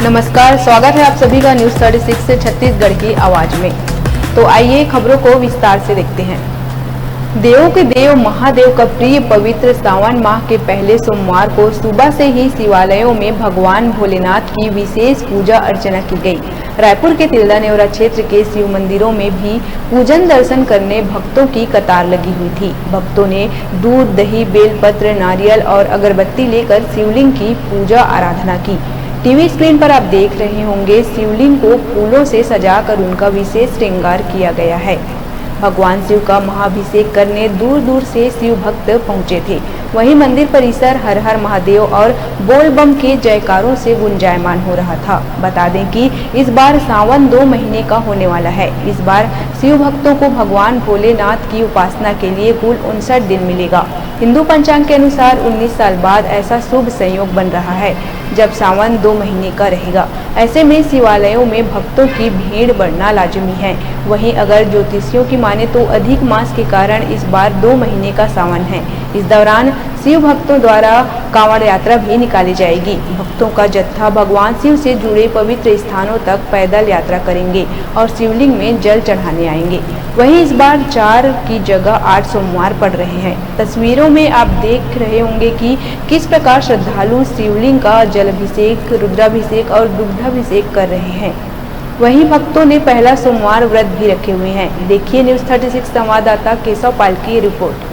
नमस्कार, स्वागत है आप सभी का न्यूज 36 से छत्तीसगढ़ की आवाज में। तो आइए खबरों को विस्तार से देखते हैं। देवों के देव महादेव का प्रिय पवित्र सावन माह के पहले सोमवार को सुबह से ही शिवालयों में भगवान भोलेनाथ की विशेष पूजा अर्चना की गई। रायपुर के तिल्दा नेवरा क्षेत्र के शिव मंदिरों में भी पूजन दर्शन करने भक्तों की कतार लगी हुई थी। भक्तों ने दूध, दही, बेलपत्र, नारियल और अगरबत्ती लेकर शिवलिंग की पूजा आराधना की। टीवी स्क्रीन पर आप देख रहे होंगे शिवलिंग को फूलों से सजाकर उनका विशेष श्रृंगार किया गया है। भगवान शिव का महाअभिषेक करने दूर दूर से शिव भक्त पहुंचे थे। वहीं मंदिर परिसर हर हर महादेव और बोल बम के जयकारों से गुंजायमान हो रहा था। बता दें कि इस बार सावन 2 महीने का होने वाला है। इस बार शिव भक्तों को भगवान भोलेनाथ की उपासना के लिए कुल 59 दिन मिलेगा। हिंदू पंचांग के अनुसार 19 साल बाद ऐसा शुभ संयोग बन रहा है जब सावन 2 महीने का रहेगा। ऐसे में शिवालयों में भक्तों की भीड़ बढ़ना लाजमी है। वहीं अगर ज्योतिषियों की माने तो अधिक मास के कारण इस बार 2 महीने का सावन है। इस दौरान शिव भक्तों द्वारा कांवड़ यात्रा भी निकाली जाएगी। भक्तों का जत्था भगवान शिव से जुड़े पवित्र स्थानों तक पैदल यात्रा करेंगे और शिवलिंग में जल चढ़ाने आएंगे। वहीं इस बार 4 की जगह 8 सोमवार पड़ रहे हैं। तस्वीरों में आप देख रहे होंगे कि किस प्रकार श्रद्धालु शिवलिंग का जलाभिषेक, रुद्राभिषेक और दुग्धाभिषेक कर रहे हैं। वहीं भक्तों ने पहला सोमवार व्रत भी रखे हुए हैं। देखिए न्यूज 36 संवाददाता केशव पाल की रिपोर्ट।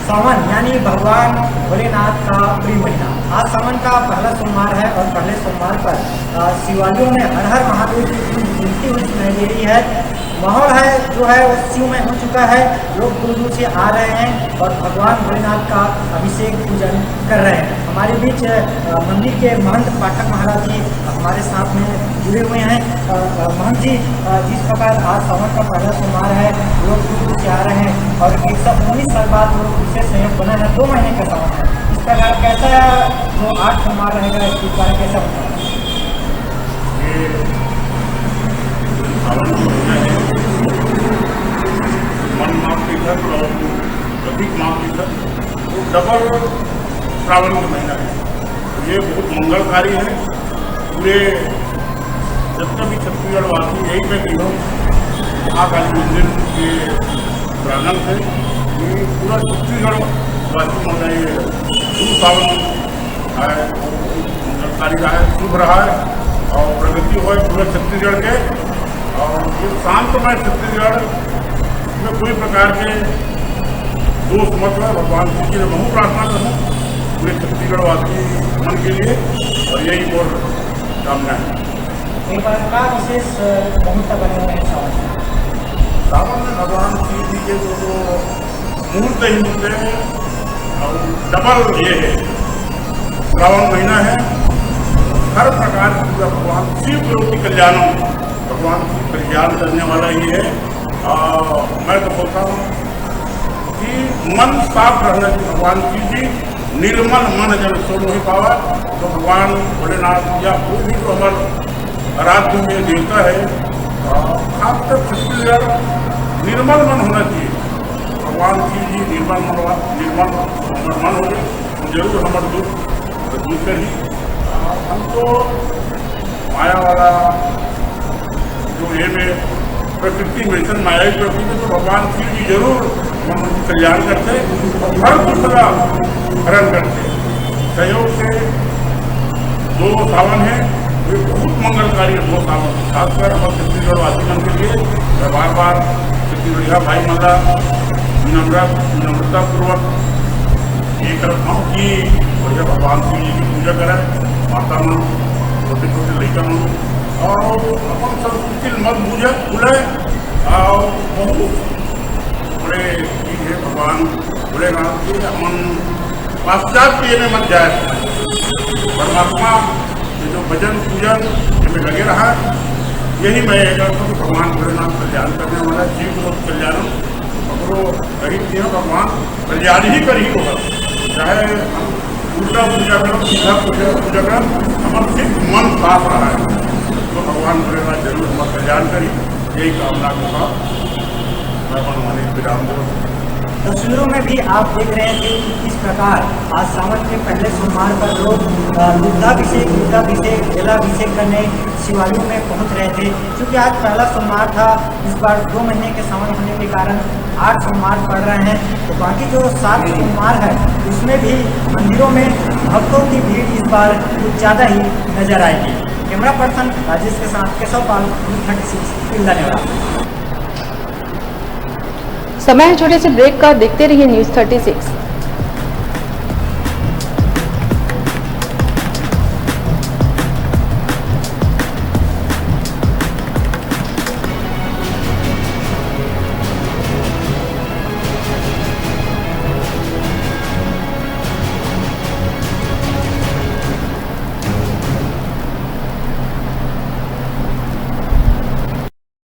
सावन यानी भगवान भोलेनाथ का प्रिय महीना। आज सावन का पहला सोमवार है और पहले सोमवार पर शिवालयों में हर हर महादेव की गिनती हुई सुनाई दे रही है। माहौल है जो है वो शिवमय हो चुका है। लोग दूर दूर से आ रहे हैं और भगवान भोलेनाथ का अभिषेक पूजन कर रहे हैं। हमारे बीच मंदिर के महंत पाठक महाराज जी हमारे साथ में जुड़े हुए हैं। महंत जी, जिस प्रकार आज सावन का पहला सोमवार है, लोग दूर दूर से आ रहे हैं और 119 साल बाद वो विशेष संयोग बना है। 2 महीने का सावन है। इस प्रकार कैसा जो 8 सोमवार रहेगा इसके बारे में कैसा बताया? मन माह के इधर और अधिक माह के इधर वो डबल श्रावण का महीना है। ये बहुत मंगलकारी है। पूरे जितने भी छत्तीसगढ़ वासी यही मैं कही हूँ महाकाली मंदिर के प्रांगण से ये पूरा छत्तीसगढ़ वासी मतलब ये शुभ सावन है, मंगलकारी रहा है, शुभ रहा है और प्रगति हो पूरे छत्तीसगढ़ के। और ये शांतमय छत्तीसगढ़ में कोई प्रकार के दोष मत है। भगवान जी की बहु प्रार्थना करूँ पूरे छत्तीसगढ़ वासी मन के लिए और यही और कामना है। एक बार का विशेष मुहूर्त बने हुए हैं सावन में भगवान शिव जी के जो मुहूर्त ही मुहूर्त हैं और डबल ये है। श्रावण महीना है, हर प्रकार की पूरा भगवान शिव के कल्याणों भगवान की कल्याण करने वाला ही है। मैं तो बोलता हूँ कि मन साफ रहना चाहिए। भगवान शिव जी निर्मल मन जब सोच नहीं पावा तो भगवान भोलेनाथ या कोई भी तो हमारे आराध्य में देवता है। खासकर छत्तीसगढ़ निर्मल मन होना चाहिए। भगवान शिव जी निर्मल मन हो गए तो जरूर हमारे दुख दूर कर ही हमको माया वाला जो ये में प्रकृति में माया की प्रकृति में तो भगवान शिव जी जरूर कल्याण करते और हर दुख का हरण करते। सहयोग से 2 सावन है, वे बहुत मंगलकारी है। 2 सावन खासकर हमारे छत्तीसगढ़ वासीगण के लिए मैं बार बार छत्तीसगढ़िया भाई माला विनम्रतापूर्वक ये करता हूँ कि बढ़िया भगवान शिव जी की पूजा करें। माता मन, छोटे छोटे लड़का मन और अपन संस्कृति मत भूले और बहुत बड़े चीज है भगवान भोलेनाथ के। अपन पाश्चात्य में मत जाए। परमात्मा ये जो भजन पूजन इसमें लगे रहा, यही मैं कहता हूँ। भगवान भोलेनाथ कल्याण करने वाला जीव को कल्याण पकड़ो कहीं दिया भगवान कल्याण ही कर ही होगा। चाहे उल्टा पूजा करो, सीधा पूजा करो, हमारा सिर्फ मन साफ रहा है तो भगवान भोलेनाथ जरूर हमारा कल्याण करी। यही कामना के साथ मैं मनमानी विराम दूँ। तस्वीरों में भी आप देख रहे थे कि किस प्रकार आज सावन के पहले सोमवार पर लोग रुद्राभिषेक जलाभिषेक करने शिवालयों में पहुंच रहे थे। क्योंकि आज पहला सोमवार था, इस बार 2 महीने के सावन होने के कारण 8 सोमवार पड़ रहे हैं। तो बाकी जो 7 सोमवार है उसमें भी मंदिरों में भक्तों की भीड़ इस बार कुछ ज़्यादा ही नजर आएगी। कैमरा पर्सन राजेश के साथ केशव पाल, न्यूज़ 36 इंदा नेवाड़ा। समय है छोटे से ब्रेक का, देखते रहिए न्यूज़ 36।